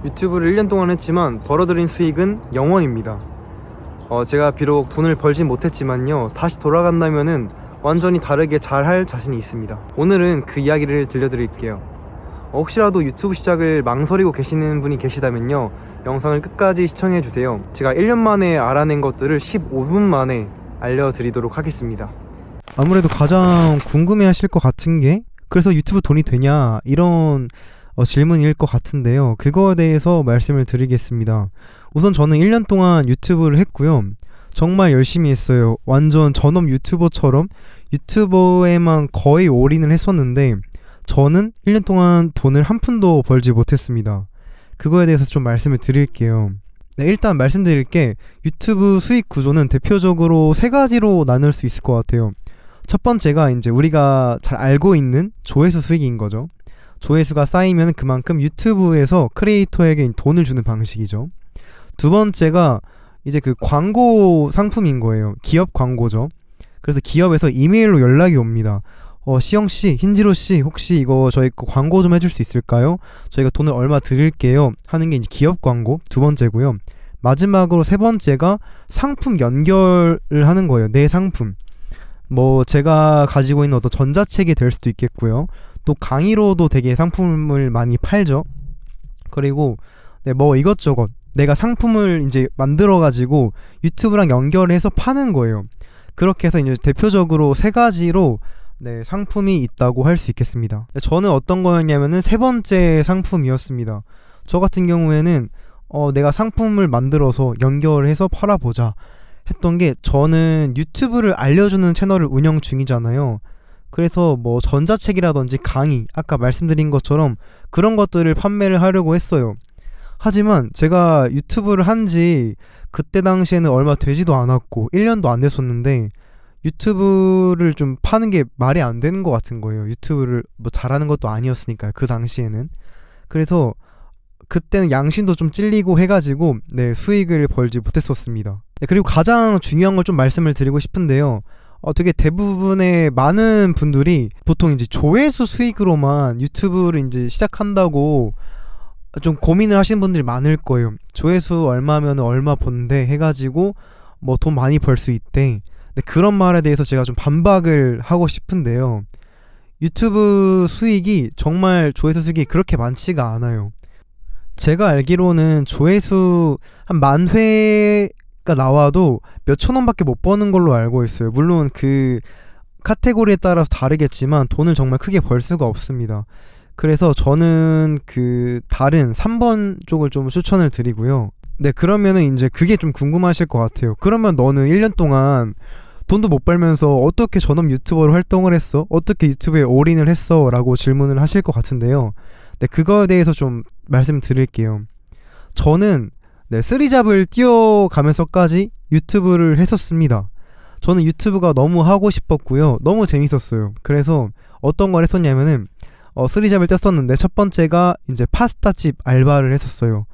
유튜브를 1년 동안 했지만 벌어들인 수익은 0원입니다. 제가 비록 돈을 벌진 못했지만요, 다시 돌아간다면은 완전히 다르게 잘할 자신이 있습니다. 오늘은 그 이야기를 들려드릴게요. 혹시라도 유튜브 시작을 망설이고 계시는 분이 계시다면요, 영상을 끝까지 시청해주세요. 제가 1년 만에 알아낸 것들을 15분 만에 알려드리도록 하겠습니다. 아무래도 가장 궁금해하실 것 같은 게, 그래서 유튜브 돈이 되냐, 이런 질문일 것 같은데요. 그거에 대해서 말씀을 드리겠습니다. 우선 저는 1년 동안 유튜브를 했고요. 정말 열심히 했어요. 완전 전업 유튜버처럼 유튜버에만 거의 올인을 했었는데, 저는 1년 동안 돈을 한 푼도 벌지 못했습니다. 그거에 대해서 좀 말씀을 드릴게요. 네, 일단 말씀드릴 게, 유튜브 수익 구조는 대표적으로 세 가지로 나눌 수 있을 것 같아요. 첫 번째가 이제 우리가 잘 알고 있는 조회수 수익인 거죠. 조회수가 쌓이면 그만큼 유튜브에서 크리에이터에게 돈을 주는 방식이죠. 두 번째가 이제 그 광고 상품인 거예요. 기업 광고죠. 그래서 기업에서 이메일로 연락이 옵니다. 시영씨, 흰지로씨, 혹시 이거 저희 거 광고 좀 해줄 수 있을까요? 저희가 돈을 얼마 드릴게요 하는 게 이제 기업 광고 두 번째고요. 마지막으로 세 번째가 상품 연결을 하는 거예요. 내 상품, 뭐 제가 가지고 있는 어떤 전자책이 될 수도 있겠고요. 또 강의로도 되게 상품을 많이 팔죠. 그리고 뭐 이것저것 내가 상품을 이제 만들어 가지고 유튜브랑 연결해서 파는 거예요. 그렇게 해서 이제 대표적으로 세 가지로 상품이 있다고 할 수 있겠습니다. 저는 어떤 거였냐면은 세 번째 상품이었습니다. 저 같은 경우에는 내가 상품을 만들어서 연결해서 팔아보자 했던 게, 저는 유튜브를 알려주는 채널을 운영 중이잖아요. 그래서 뭐 전자책이라든지 강의, 아까 말씀드린 것처럼 그런 것들을 판매를 하려고 했어요. 하지만 제가 유튜브를 한지 그때 당시에는 얼마 되지도 않았고 1년도 안 됐었는데, 유튜브를 좀 파는 게 말이 안 되는 것 같은 거예요. 유튜브를 뭐 잘하는 것도 아니었으니까요, 그 당시에는. 그래서 그때는 양심도 좀 찔리고 해가지고 수익을 벌지 못했었습니다. 그리고 가장 중요한 걸 좀 말씀을 드리고 싶은데요. 되게 대부분의 많은 분들이 보통 이제 조회수 수익으로만 유튜브를 이제 시작한다고 좀 고민을 하시는 분들이 많을 거예요. 조회수 얼마면 얼마 번대 해가지고 뭐 돈 많이 벌 수 있대. 그런 말에 대해서 제가 좀 반박을 하고 싶은데요. 유튜브 수익이 정말 조회수 수익이 그렇게 많지가 않아요. 제가 알기로는 조회수 한 10,000회가 나와도 몇천 원밖에 못 버는 걸로 알고 있어요. 물론 그 카테고리에 따라서 다르겠지만 돈을 정말 크게 벌 수가 없습니다. 그래서 저는 그 다른 3번 쪽을 좀 추천을 드리고요. 그러면은 이제 그게 좀 궁금하실 것 같아요. 그러면 너는 1년 동안 돈도 못 벌면서 어떻게 전업 유튜버로 활동을 했어? 어떻게 유튜브에 올인을 했어? 라고 질문을 하실 것 같은데요. 그거에 대해서 좀 말씀드릴게요. 저는 쓰리잡을 뛰어가면서까지 유튜브를 했었습니다. 저는 유튜브가 너무 하고 싶었고요. 너무 재밌었어요. 그래서 어떤 걸 했었냐면은 쓰리잡을 떴었는데, 첫 번째가 이제 파스타집 알바를 했었어요.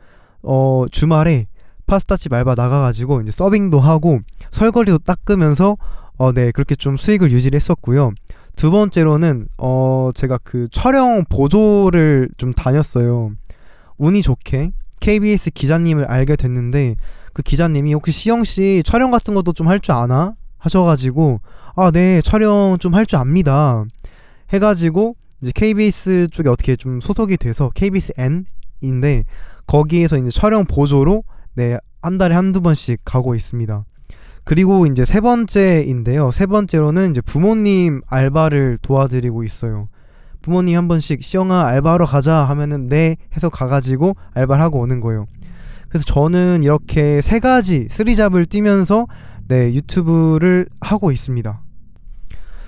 주말에 파스타집 알바 나가가지고 이제 서빙도 하고 설거지도 닦으면서 그렇게 좀 수익을 유지를 했었고요. 두 번째로는 제가 그 촬영 보조를 좀 다녔어요. 운이 좋게 KBS 기자님을 알게 됐는데, 그 기자님이 혹시 시영씨 촬영 같은 것도 좀 할 줄 아나? 하셔가지고 네, 촬영 좀 할 줄 압니다 해가지고 이제 KBS 쪽에 어떻게 좀 소속이 돼서 KBSN인데 거기에서 이제 촬영 보조로 한 달에 한두 번씩 가고 있습니다. 그리고 이제 세 번째인데요. 세 번째로는 이제 부모님 알바를 도와드리고 있어요. 부모님 한 번씩 시영아 알바하러 가자 하면은 네 해서 가가지고 알바를 하고 오는 거예요. 그래서 저는 이렇게 세 가지 쓰리잡을 뛰면서 유튜브를 하고 있습니다.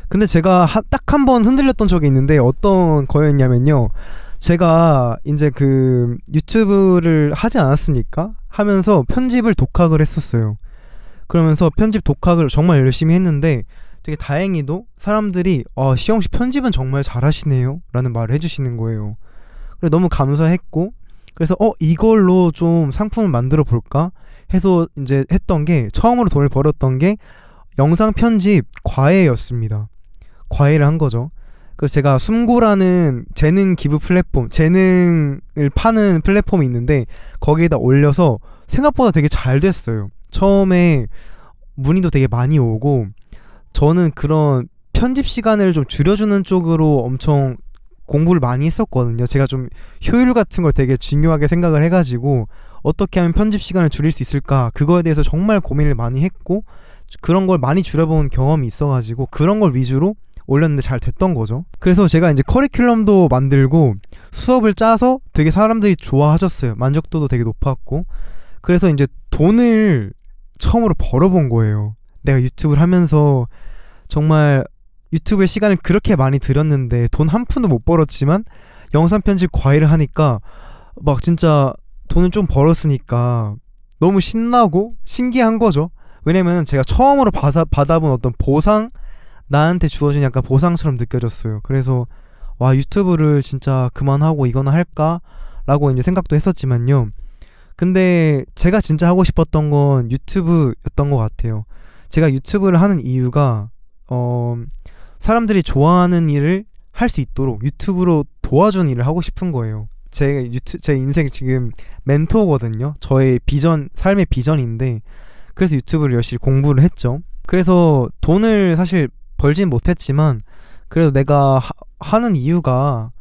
근데 제가 딱 한 번 흔들렸던 적이 있는데, 어떤 거였냐면요. 제가 이제 그 유튜브를 하지 않았습니까? 하면서 편집을 독학을 했었어요. 그러면서 편집 독학을 정말 열심히 했는데, 되게 다행히도 사람들이 시영씨 편집은 정말 잘하시네요 라는 말을 해주시는 거예요. 그래서 너무 감사했고, 그래서 이걸로 좀 상품을 만들어 볼까 해서 이제 했던 게, 처음으로 돈을 벌었던 게 영상 편집 과외였습니다. 과외를 한 거죠. 그래서 제가 숨고라는 재능 기부 플랫폼, 재능을 파는 플랫폼이 있는데 거기에다 올려서 생각보다 되게 잘 됐어요. 처음에 문의도 되게 많이 오고, 저는 그런 편집 시간을 좀 줄여주는 쪽으로 엄청 공부를 많이 했었거든요. 제가 좀 효율 같은 걸 되게 중요하게 생각을 해가지고 어떻게 하면 편집 시간을 줄일 수 있을까, 그거에 대해서 정말 고민을 많이 했고, 그런 걸 많이 줄여본 경험이 있어가지고 그런 걸 위주로 올렸는데 잘 됐던 거죠. 그래서 제가 이제 커리큘럼도 만들고 수업을 짜서 되게 사람들이 좋아하셨어요. 만족도도 되게 높았고, 그래서 이제 돈을 처음으로 벌어본 거예요. 내가 유튜브를 하면서 정말 유튜브에 시간을 그렇게 많이 들였는데 돈 한 푼도 못 벌었지만 영상 편집 과외를 하니까 막 진짜 돈을 좀 벌었으니까 너무 신나고 신기한 거죠. 왜냐면 제가 처음으로 받아본 어떤 보상, 나한테 주어진 약간 보상처럼 느껴졌어요. 그래서 와, 유튜브를 진짜 그만하고 이거나 할까? 라고 이제 생각도 했었지만요. 근데 제가 진짜 하고 싶었던 건 유튜브였던 것 같아요. 제가 유튜브를 하는 이유가 사람들이 좋아하는 일을 할 수 있도록 유튜브로 도와주는 일을 하고 싶은 거예요. 제 인생 지금 멘토거든요. 저의 비전, 삶의 비전인데, 그래서 유튜브를 열심히 공부를 했죠. 그래서 돈을 사실 벌진 못했지만 그래도 내가 하는 이유가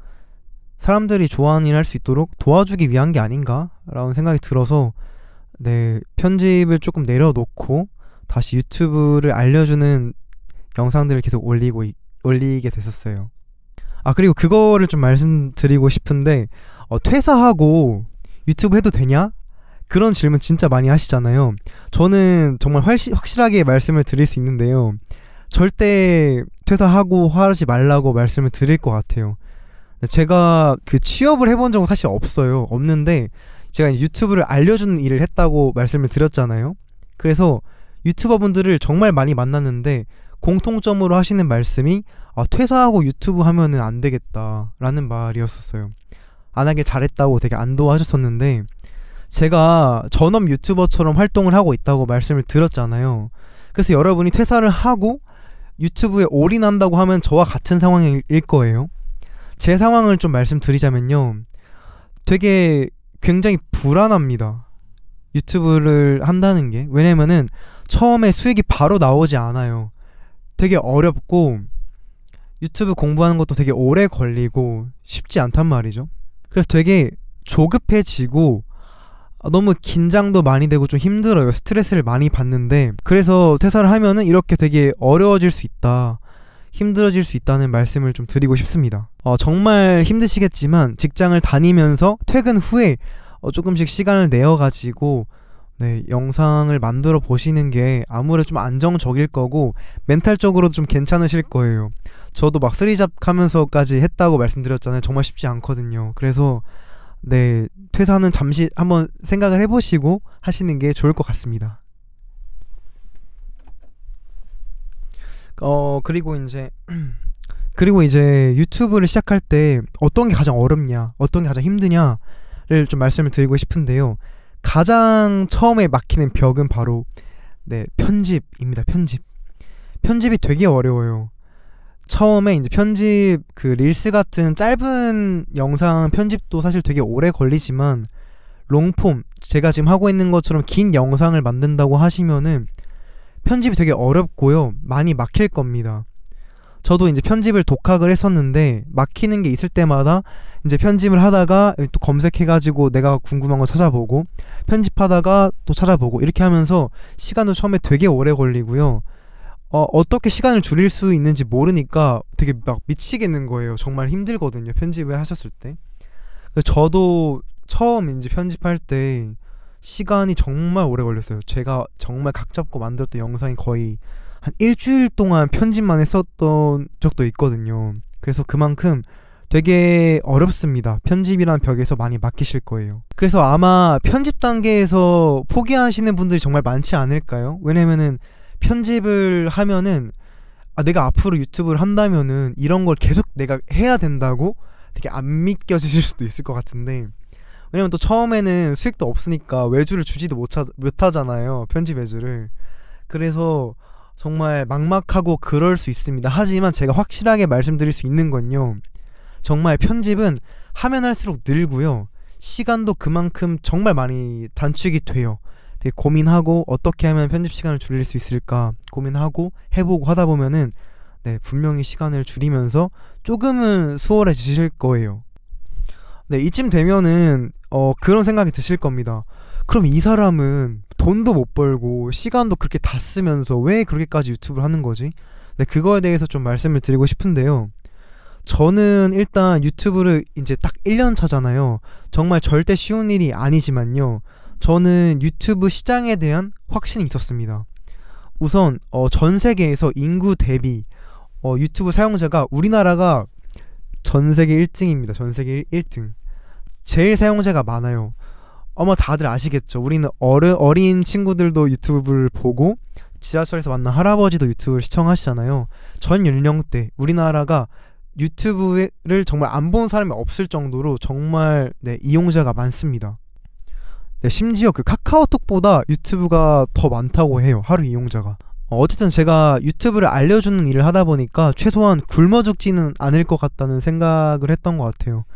사람들이 좋아하는 일을 할 수 있도록 도와주기 위한 게 아닌가 라는 생각이 들어서, 네, 편집을 조금 내려놓고 다시 유튜브를 알려주는 영상들을 계속 올리게 됐었어요. 그리고 그거를 좀 말씀드리고 싶은데, 퇴사하고 유튜브 해도 되냐? 그런 질문 진짜 많이 하시잖아요. 저는 정말 확실하게 말씀을 드릴 수 있는데요, 절대 퇴사하고 하지 말라고 말씀을 드릴 것 같아요. 제가 그 취업을 해본 적은 사실 없는데 제가 유튜브를 알려주는 일을 했다고 말씀을 드렸잖아요. 그래서 유튜버분들을 정말 많이 만났는데 공통점으로 하시는 말씀이 퇴사하고 유튜브 하면은 안 되겠다 라는 말이었었어요. 안 하길 잘했다고 되게 안도하셨었는데, 제가 전업 유튜버처럼 활동을 하고 있다고 말씀을 드렸잖아요. 그래서 여러분이 퇴사를 하고 유튜브에 올인한다고 하면 저와 같은 상황일 거예요. 제 상황을 좀 말씀드리자면요, 되게 굉장히 불안합니다. 유튜브를 한다는 게. 왜냐면은 처음에 수익이 바로 나오지 않아요. 되게 어렵고 유튜브 공부하는 것도 되게 오래 걸리고 쉽지 않단 말이죠. 그래서 되게 조급해지고 너무 긴장도 많이 되고 좀 힘들어요. 스트레스를 많이 받는데, 그래서 퇴사를 하면은 이렇게 되게 어려워질 수 있다, 힘들어질 수 있다는 말씀을 좀 드리고 싶습니다. 정말 힘드시겠지만 직장을 다니면서 퇴근 후에 조금씩 시간을 내어가지고 영상을 만들어 보시는 게 아무래도 좀 안정적일 거고 멘탈적으로도 좀 괜찮으실 거예요. 저도 막 쓰리잡 하면서까지 했다고 말씀드렸잖아요. 정말 쉽지 않거든요. 그래서 퇴사는 잠시 한번 생각을 해보시고 하시는 게 좋을 것 같습니다. 그리고 이제 유튜브를 시작할 때 어떤 게 가장 어렵냐, 어떤 게 가장 힘드냐를 좀 말씀을 드리고 싶은데요. 가장 처음에 막히는 벽은 바로 편집입니다. 편집이 되게 어려워요. 처음에 이제 편집, 그 릴스 같은 짧은 영상 편집도 사실 되게 오래 걸리지만 롱폼, 제가 지금 하고 있는 것처럼 긴 영상을 만든다고 하시면은 편집이 되게 어렵고요, 많이 막힐 겁니다. 저도 이제 편집을 독학을 했었는데 막히는 게 있을 때마다 이제 편집을 하다가 또 검색해가지고 내가 궁금한 거 찾아보고, 편집하다가 또 찾아보고, 이렇게 하면서 시간도 처음에 되게 오래 걸리고요. 어떻게 시간을 줄일 수 있는지 모르니까 되게 막 미치겠는 거예요. 정말 힘들거든요, 편집을 하셨을 때. 그래서 저도 처음 이제 편집할 때 시간이 정말 오래 걸렸어요. 제가 정말 각 잡고 만들었던 영상이 거의 한 일주일 동안 편집만 했었던 적도 있거든요. 그래서 그만큼 되게 어렵습니다. 편집이란 벽에서 많이 막히실 거예요. 그래서 아마 편집 단계에서 포기하시는 분들이 정말 많지 않을까요? 왜냐면은 편집을 하면은 내가 앞으로 유튜브를 한다면은 이런 걸 계속 내가 해야 된다고 되게 안 믿겨지실 수도 있을 것 같은데, 왜냐면 또 처음에는 수익도 없으니까 외주를 주지도 못하잖아요, 편집 외주를. 그래서 정말 막막하고 그럴 수 있습니다. 하지만 제가 확실하게 말씀드릴 수 있는 건요, 정말 편집은 하면 할수록 늘고요, 시간도 그만큼 정말 많이 단축이 돼요. 되게 고민하고 어떻게 하면 편집 시간을 줄일 수 있을까 고민하고 해보고 하다 보면은 네, 분명히 시간을 줄이면서 조금은 수월해지실 거예요. 네, 이쯤 되면은 그런 생각이 드실 겁니다. 그럼 이 사람은 돈도 못 벌고 시간도 그렇게 다 쓰면서 왜 그렇게까지 유튜브를 하는 거지? 네, 그거에 대해서 좀 말씀을 드리고 싶은데요. 저는 일단 유튜브를 이제 딱 1년 차잖아요. 정말 절대 쉬운 일이 아니지만요, 저는 유튜브 시장에 대한 확신이 있었습니다. 우선 전 세계에서 인구 대비 유튜브 사용자가 우리나라가 전 세계 1등입니다. 전 세계 1등. 제일 사용자가 많아요. 아마 다들 아시겠죠. 우리는 어린 친구들도 유튜브를 보고 지하철에서 만난 할아버지도 유튜브를 시청하시잖아요. 전 연령대 우리나라가 유튜브를 정말 안 본 사람이 없을 정도로 정말 네, 이용자가 많습니다. 네, 심지어 그 카카오톡보다 유튜브가 더 많다고 해요, 하루 이용자가. 어쨌든 제가 유튜브를 알려주는 일을 하다 보니까 최소한 굶어 죽지는 않을 것 같다는 생각을 했던 것 같아요.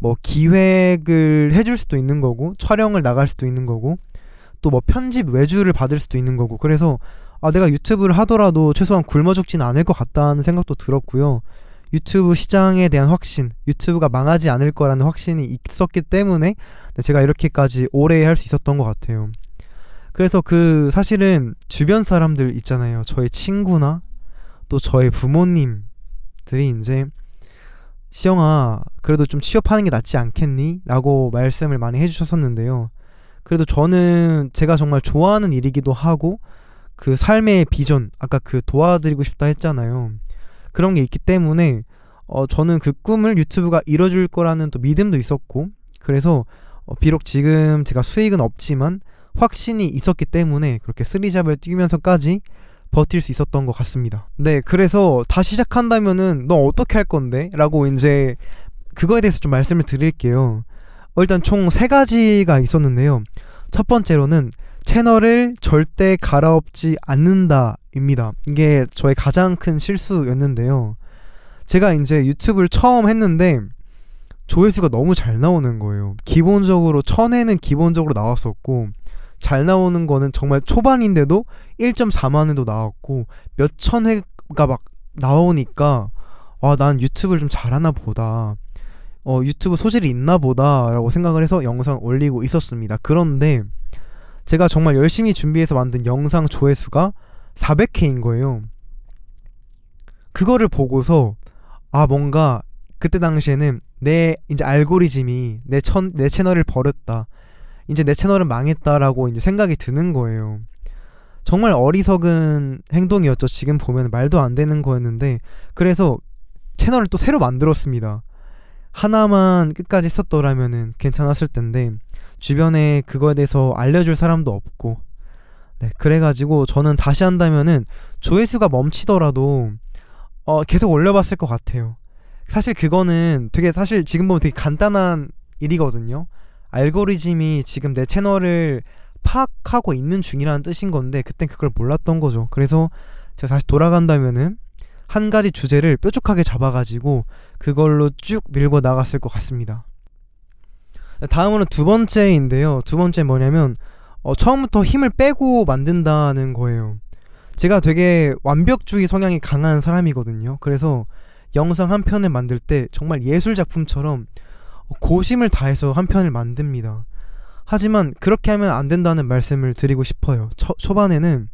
뭐 기획을 해줄 수도 있는 거고, 촬영을 나갈 수도 있는 거고, 또 뭐 편집 외주를 받을 수도 있는 거고, 그래서 내가 유튜브를 하더라도 최소한 굶어 죽지는 않을 것 같다는 생각도 들었고요. 유튜브 시장에 대한 확신, 유튜브가 망하지 않을 거라는 확신이 있었기 때문에 제가 이렇게까지 오래 할 수 있었던 것 같아요. 그래서 사실은 주변 사람들 있잖아요. 저의 친구나 또 저의 부모님들이 이제 시영아, 그래도 좀 취업하는 게 낫지 않겠니? 라고 말씀을 많이 해주셨었는데요. 그래도 저는 제가 정말 좋아하는 일이기도 하고 그 삶의 비전, 아까 도와드리고 싶다 했잖아요. 그런 게 있기 때문에 저는 그 꿈을 유튜브가 이뤄줄 거라는 또 믿음도 있었고, 그래서 비록 지금 제가 수익은 없지만 확신이 있었기 때문에 그렇게 쓰리잡을 뛰면서까지 버틸 수 있었던 것 같습니다. 네, 그래서 다시 시작한다면은 너 어떻게 할 건데? 라고 이제 그거에 대해서 좀 말씀을 드릴게요. 일단 총 3가지가 있었는데요. 첫 번째로는 채널을 절대 갈아엎지 않는다 입니다. 이게 저의 가장 큰 실수였는데요. 제가 이제 유튜브를 처음 했는데 조회수가 너무 잘 나오는 거예요. 기본적으로 1000회는 기본적으로 나왔었고, 잘 나오는 거는 정말 초반인데도 1.4만 회도 나왔고 몇천 회가 막 나오니까 난 유튜브를 좀 잘하나 보다, 유튜브 소질이 있나 보다 라고 생각을 해서 영상 올리고 있었습니다. 그런데 제가 정말 열심히 준비해서 만든 영상 조회수가 400회인 거예요. 그거를 보고서 뭔가 그때 당시에는 내 이제 알고리즘이 내 채널을 버렸다, 이제 내 채널은 망했다라고 이제 생각이 드는 거예요. 정말 어리석은 행동이었죠. 지금 보면 말도 안 되는 거였는데, 그래서 채널을 또 새로 만들었습니다. 하나만 끝까지 썼더라면은 괜찮았을 텐데 주변에 그거에 대해서 알려줄 사람도 없고, 네, 그래가지고 저는 다시 한다면은 조회수가 멈추더라도 계속 올려봤을 것 같아요. 사실 그거는 사실 지금 보면 되게 간단한 일이거든요. 알고리즘이 지금 내 채널을 파악하고 있는 중이라는 뜻인 건데 그땐 그걸 몰랐던 거죠. 그래서 제가 다시 돌아간다면은 한 가지 주제를 뾰족하게 잡아가지고 그걸로 쭉 밀고 나갔을 것 같습니다. 다음으로 두 번째인데요. 두 번째 뭐냐면 처음부터 힘을 빼고 만든다는 거예요. 제가 되게 완벽주의 성향이 강한 사람이거든요. 그래서 영상 한 편을 만들 때 정말 예술작품처럼 고심을 다해서 한 편을 만듭니다. 하지만 그렇게 하면 안 된다는 말씀을 드리고 싶어요. 초반에는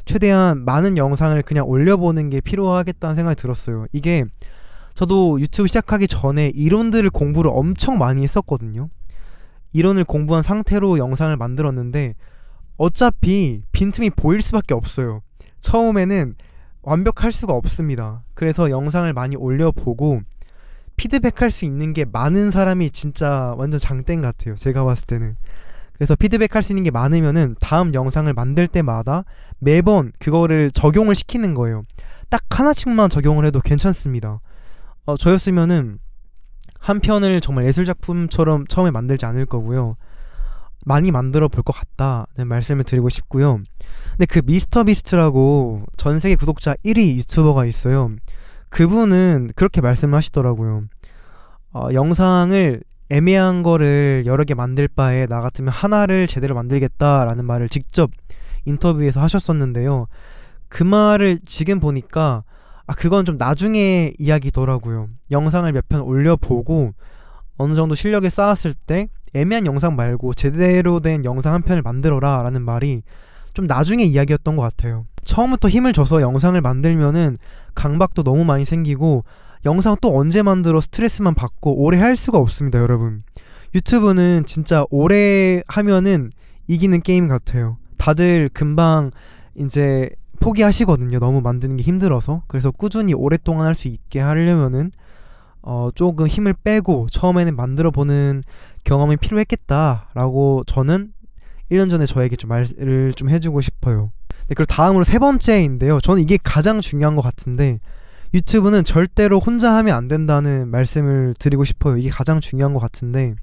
최대한 많은 영상을 그냥 올려보는 게 필요하겠다는 생각이 들었어요. 이게 저도 유튜브 시작하기 전에 이론들을 공부를 엄청 많이 했었거든요. 이론을 공부한 상태로 영상을 만들었는데 어차피 빈틈이 보일 수밖에 없어요. 처음에는 완벽할 수가 없습니다. 그래서 영상을 많이 올려보고 피드백할 수 있는 게 많은 사람이 진짜 완전 장땡 같아요. 제가 봤을 때는. 그래서 피드백할 수 있는 게 많으면은 다음 영상을 만들 때마다 매번 그거를 적용을 시키는 거예요. 딱 하나씩만 적용을 해도 괜찮습니다. 저였으면은 한 편을 정말 예술작품처럼 처음에 만들지 않을 거고요. 많이 만들어 볼 것 같다는 말씀을 드리고 싶고요. 근데 그 미스터 비스트라고 전 세계 구독자 1위 유튜버가 있어요. 그분은 그렇게 말씀을 하시더라고요. 영상을 애매한 거를 여러 개 만들 바에 나 같으면 하나를 제대로 만들겠다라는 말을 직접 인터뷰에서 하셨었는데요. 그 말을 지금 보니까 그건 좀 나중에 이야기더라고요. 영상을 몇 편 올려보고 어느 정도 실력을 쌓았을 때 애매한 영상 말고 제대로 된 영상 한 편을 만들어라 라는 말이 좀 나중에 이야기였던 것 같아요. 처음부터 힘을 줘서 영상을 만들면은 강박도 너무 많이 생기고 영상 또 언제 만들어 스트레스만 받고 오래 할 수가 없습니다, 여러분. 유튜브는 진짜 오래 하면은 이기는 게임 같아요. 다들 금방 이제 포기하시거든요. 너무 만드는 게 힘들어서. 그래서 꾸준히 오랫동안 할 수 있게 하려면은 조금 힘을 빼고 처음에는 만들어 보는 경험이 필요했겠다라고 저는 1년 전에 저에게 좀 말을 좀 해주고 싶어요. 네, 그리고 다음으로 세 번째인데요. 저는 이게 가장 중요한 것 같은데 유튜브는 절대로 혼자 하면 안 된다는 말씀을 드리고 싶어요. 이게 가장 중요한 것 같은데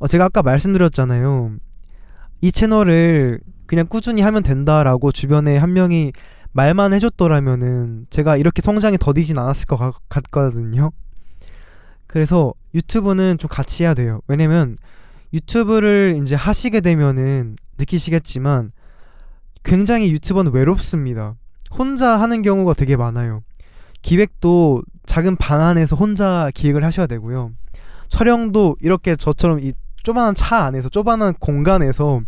제가 아까 말씀드렸잖아요. 이 채널을 그냥 꾸준히 하면 된다라고 주변에 한 명이 말만 해줬더라면은 제가 이렇게 성장이 더디진 않았을 것 같거든요. 그래서 유튜브는 좀 같이 해야 돼요. 왜냐면 유튜브를 이제 하시게 되면은 느끼시겠지만 굉장히 유튜버는 외롭습니다. 혼자 하는 경우가 되게 많아요. 기획도 작은 방 안에서 혼자 기획을 하셔야 되고요. 촬영도 이렇게 저처럼 이 조그만한 차 안에서 조그만한 공간에서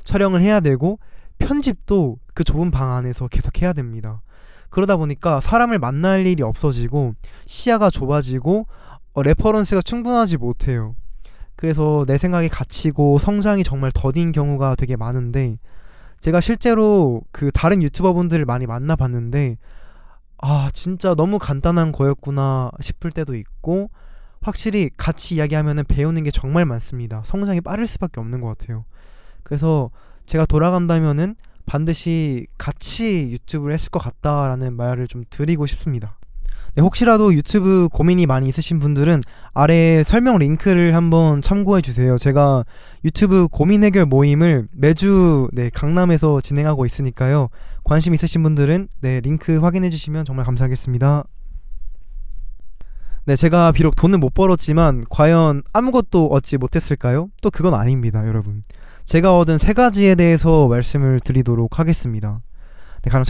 촬영을 해야 되고 편집도 그 좁은 방 안에서 계속 해야 됩니다. 그러다 보니까 사람을 만날 일이 없어지고 시야가 좁아지고 레퍼런스가 충분하지 못해요. 그래서 내 생각이 갇히고 성장이 정말 더딘 경우가 되게 많은데 제가 실제로 그 다른 유튜버 분들을 많이 만나봤는데 진짜 너무 간단한 거였구나 싶을 때도 있고 확실히 같이 이야기하면은 배우는 게 정말 많습니다. 성장이 빠를 수밖에 없는 것 같아요. 그래서 제가 돌아간다면은 반드시 같이 유튜브를 했을 것 같다라는 말을 좀 드리고 싶습니다. 네, 혹시라도 유튜브 고민이 많이 있으신 분들은 아래 설명 링크를 한번 참고해 주세요. 제가 유튜브 고민 해결 모임을 매주 강남에서 진행하고 있으니까요. 관심 있으신 분들은 링크 확인해 주시면 정말 감사하겠습니다. 네, 제가 비록 돈은 못 벌었지만 과연 아무것도 얻지 못했을까요? 또 그건 아닙니다, 여러분. 제가 얻은 세 가지에 대해서 말씀을 드리도록 하겠습니다. 네, 가장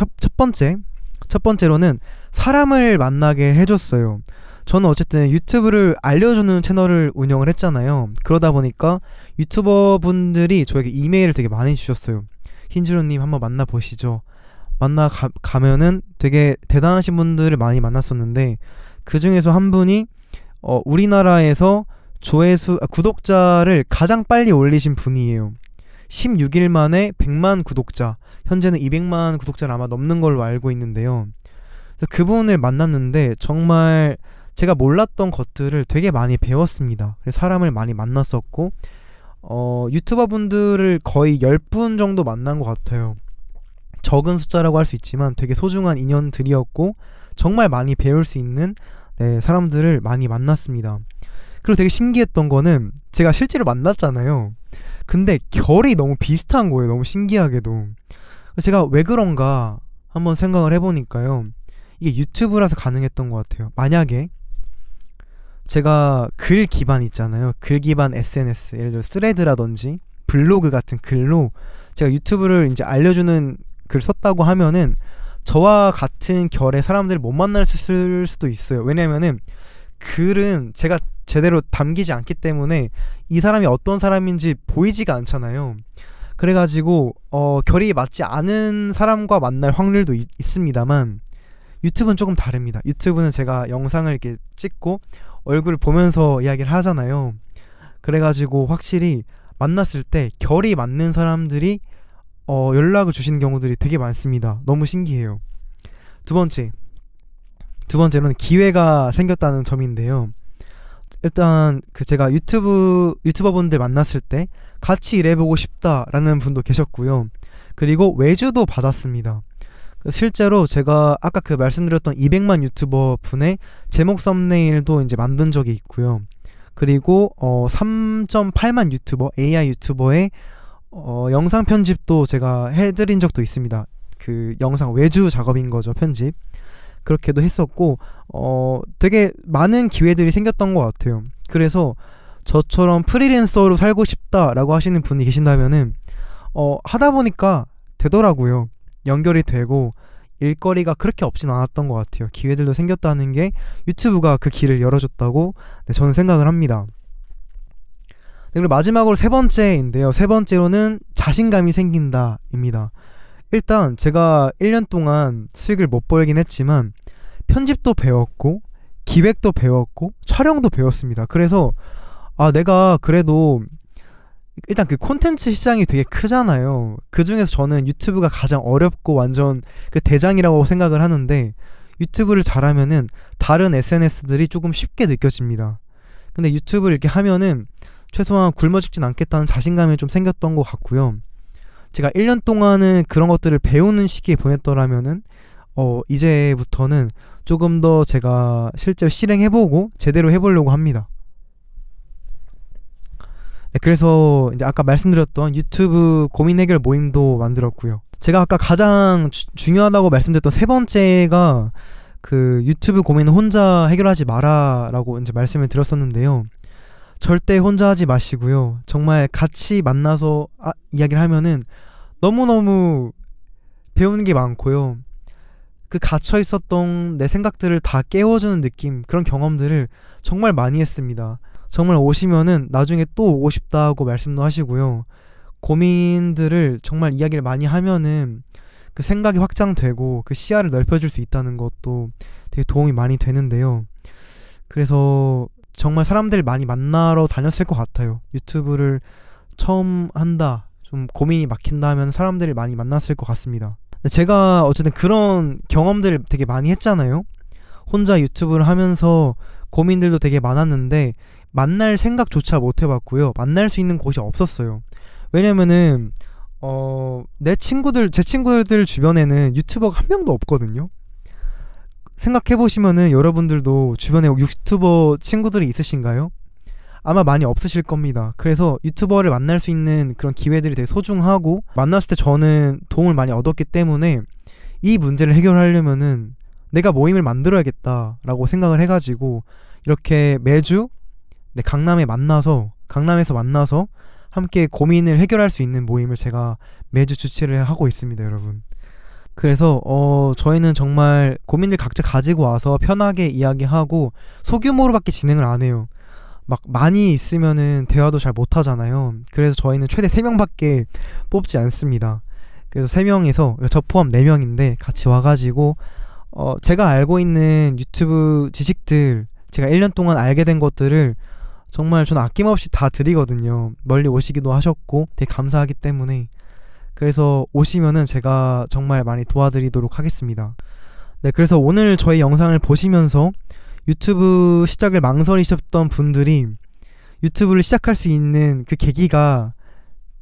첫 번째로는 사람을 만나게 해줬어요. 저는 어쨌든 유튜브를 알려주는 채널을 운영을 했잖아요. 그러다 보니까 유튜버 분들이 저에게 이메일을 되게 많이 주셨어요. 흰주로님 한번 만나보시죠. 가면은 되게 대단하신 분들을 많이 만났었는데 그 중에서 한 분이 우리나라에서 구독자를 가장 빨리 올리신 분이에요. 16일 만에 100만 구독자, 현재는 200만 구독자를 아마 넘는 걸로 알고 있는데요. 그래서 그분을 만났는데 정말 제가 몰랐던 것들을 되게 많이 배웠습니다. 그래서 사람을 많이 만났었고 유튜버 분들을 거의 10분 정도 만난 것 같아요. 적은 숫자라고 할 수 있지만 되게 소중한 인연들이었고 정말 많이 배울 수 있는 사람들을 많이 만났습니다. 그리고 되게 신기했던 거는 제가 실제로 만났잖아요. 근데 결이 너무 비슷한 거예요. 너무 신기하게도. 제가 왜 그런가 한번 생각을 해보니까요. 이게 유튜브라서 가능했던 것 같아요. 만약에 제가 글 기반 있잖아요. 글 기반 SNS, 예를 들어 스레드라든지 블로그 같은 글로 제가 유튜브를 이제 알려주는 글 썼다고 하면은 저와 같은 결의 사람들을 못 만났을 수도 있어요. 왜냐면은 글은 제가 제대로 담기지 않기 때문에 이 사람이 어떤 사람인지 보이지가 않잖아요. 그래가지고 결이 맞지 않은 사람과 만날 확률도 있습니다만 유튜브는 조금 다릅니다. 유튜브는 제가 영상을 이렇게 찍고 얼굴을 보면서 이야기를 하잖아요. 그래가지고 확실히 만났을 때 결이 맞는 사람들이 연락을 주시는 경우들이 되게 많습니다. 너무 신기해요. 두 번째로는 기회가 생겼다는 점인데요. 일단 제가 유튜버분들 만났을 때 같이 일해보고 싶다라는 분도 계셨고요. 그리고 외주도 받았습니다. 실제로 제가 아까 말씀드렸던 200만 유튜버 분의 제목 썸네일도 이제 만든 적이 있고요. 그리고 3.8만 유튜버, AI 유튜버의 영상 편집도 제가 해드린 적도 있습니다. 그 영상 외주 작업인 거죠, 편집. 그렇게도 했었고 되게 많은 기회들이 생겼던 것 같아요. 그래서 저처럼 프리랜서로 살고 싶다라고 하시는 분이 계신다면은 하다 보니까 되더라고요. 연결이 되고 일거리가 그렇게 없진 않았던 것 같아요. 기회들도 생겼다는 게 유튜브가 그 길을 열어줬다고 저는 생각을 합니다. 그리고 마지막으로 세 번째인데요. 세 번째로는 자신감이 생긴다입니다. 일단 제가 1년 동안 수익을 못 벌긴 했지만 편집도 배웠고 기획도 배웠고 촬영도 배웠습니다. 그래서 내가 그래도 일단 그 콘텐츠 시장이 되게 크잖아요. 그 중에서 저는 유튜브가 가장 어렵고 완전 그 대장이라고 생각을 하는데 유튜브를 잘하면은 다른 SNS들이 조금 쉽게 느껴집니다. 근데 유튜브를 이렇게 하면은 최소한 굶어 죽진 않겠다는 자신감이 좀 생겼던 것 같고요. 제가 1년 동안은 그런 것들을 배우는 시기에 보냈더라면은 이제부터는 조금 더 제가 실제로 실행해보고 제대로 해보려고 합니다. 네, 그래서 이제 아까 말씀드렸던 유튜브 고민 해결 모임도 만들었고요. 제가 아까 가장 중요하다고 말씀드렸던 세 번째가 그 유튜브 고민은 혼자 해결하지 마라라고 이제 말씀을 드렸었는데요. 절대 혼자 하지 마시고요. 정말 같이 만나서 이야기를 하면은 너무너무 배우는 게 많고요. 그 갇혀 있었던 내 생각들을 다 깨워주는 느낌, 그런 경험들을 정말 많이 했습니다. 정말 오시면은 나중에 또 오고 싶다고 말씀도 하시고요. 고민들을 정말 이야기를 많이 하면은 그 생각이 확장되고 그 시야를 넓혀줄 수 있다는 것도 되게 도움이 많이 되는데요. 그래서 정말 사람들 많이 만나러 다녔을 것 같아요. 유튜브를 처음 한다, 좀 고민이 막힌다 하면 사람들을 많이 만났을 것 같습니다. 제가 어쨌든 그런 경험들을 되게 많이 했잖아요. 혼자 유튜브를 하면서 고민들도 되게 많았는데 만날 생각조차 못 해봤고요. 만날 수 있는 곳이 없었어요. 왜냐면은 제 친구들 주변에는 유튜버가 한 명도 없거든요. 생각해보시면은 여러분들도 주변에 유튜버 친구들이 있으신가요? 아마 많이 없으실 겁니다. 그래서 유튜버를 만날 수 있는 그런 기회들이 되게 소중하고, 만났을 때 저는 도움을 많이 얻었기 때문에 이 문제를 해결하려면은 내가 모임을 만들어야겠다라고 생각을 해가지고 이렇게 매주 강남에서 만나서 함께 고민을 해결할 수 있는 모임을 제가 매주 주최를 하고 있습니다, 여러분. 그래서 저희는 정말 고민들 각자 가지고 와서 편하게 이야기하고 소규모로밖에 진행을 안 해요. 막 많이 있으면은 대화도 잘 못하잖아요. 그래서 저희는 최대 3명밖에 뽑지 않습니다. 그래서 3명에서 저 포함 4명인데 같이 와가지고 제가 알고 있는 유튜브 지식들, 제가 1년 동안 알게 된 것들을 정말 저는 아낌없이 다 드리거든요. 멀리 오시기도 하셨고 되게 감사하기 때문에. 그래서 오시면은 제가 정말 많이 도와드리도록 하겠습니다. 네, 그래서 오늘 저희 영상을 보시면서 유튜브 시작을 망설이셨던 분들이 유튜브를 시작할 수 있는 그 계기가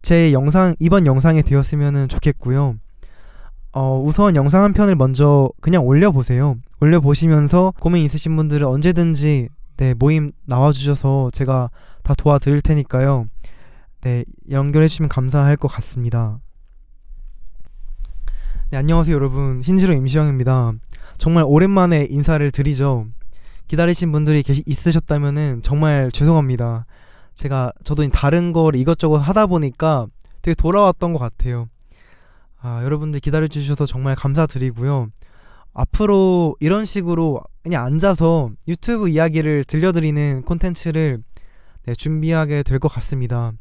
제 이번 영상에 되었으면 좋겠고요. 우선 영상 한 편을 먼저 그냥 올려보세요. 올려보시면서 고민 있으신 분들은 언제든지 모임 나와주셔서 제가 다 도와드릴 테니까요. 네, 연결해주시면 감사할 것 같습니다. 네, 안녕하세요 여러분, 흰지로 임시영입니다. 정말 오랜만에 인사를 드리죠. 기다리신 분들이 있으셨다면은 정말 죄송합니다. 저도 다른 걸 이것저것 하다 보니까 되게 돌아왔던 것 같아요. 여러분들 기다려주셔서 정말 감사드리고요. 앞으로 이런 식으로 그냥 앉아서 유튜브 이야기를 들려드리는 콘텐츠를 준비하게 될 것 같습니다.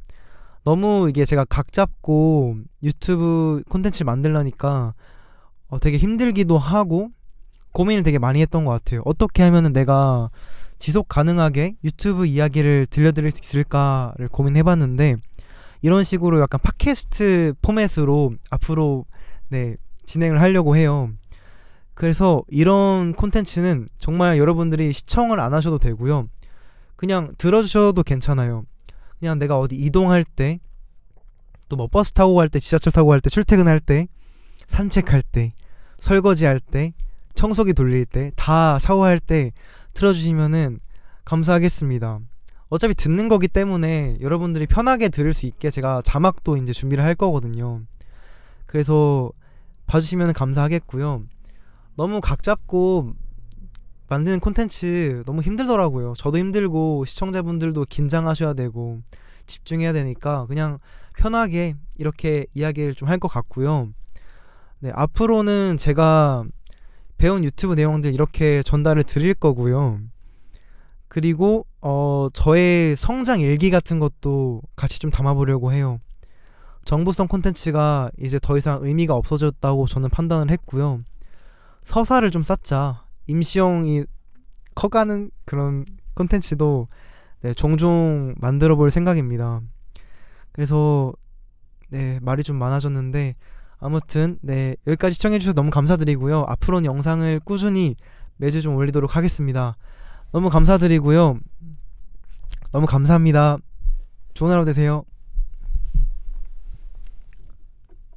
너무 이게 제가 각 잡고 유튜브 콘텐츠를 만들려니까 되게 힘들기도 하고 고민을 되게 많이 했던 것 같아요. 어떻게 하면은 내가 지속 가능하게 유튜브 이야기를 들려드릴 수 있을까를 고민해봤는데, 이런 식으로 약간 팟캐스트 포맷으로 앞으로 진행을 하려고 해요. 그래서 이런 콘텐츠는 정말 여러분들이 시청을 안 하셔도 되고요. 그냥 들어주셔도 괜찮아요. 그냥 내가 어디 이동할 때, 또 뭐 버스 타고 갈 때, 지하철 타고 갈 때, 출퇴근할 때, 산책할 때, 설거지할 때, 청소기 돌릴 때, 다 샤워할 때 틀어주시면은 감사하겠습니다. 어차피 듣는 거기 때문에 여러분들이 편하게 들을 수 있게 제가 자막도 이제 준비를 할 거거든요. 그래서 봐주시면 감사하겠고요. 너무 각 잡고 만드는 콘텐츠 너무 힘들더라고요. 저도 힘들고 시청자분들도 긴장하셔야 되고 집중해야 되니까 그냥 편하게 이렇게 이야기를 좀 할 것 같고요. 네, 앞으로는 제가 배운 유튜브 내용들 이렇게 전달을 드릴 거고요. 그리고 저의 성장 일기 같은 것도 같이 좀 담아보려고 해요. 정보성 콘텐츠가 이제 더 이상 의미가 없어졌다고 저는 판단을 했고요. 서사를 좀 쌓자. 임시영이 커가는 그런 콘텐츠도 네, 종종 만들어 볼 생각입니다. 그래서 네, 말이 좀 많아졌는데 아무튼 네, 여기까지 시청해주셔서 너무 감사드리고요. 앞으로는 영상을 꾸준히 매주 좀 올리도록 하겠습니다. 너무 감사드리고요. 너무 감사합니다. 좋은 하루 되세요.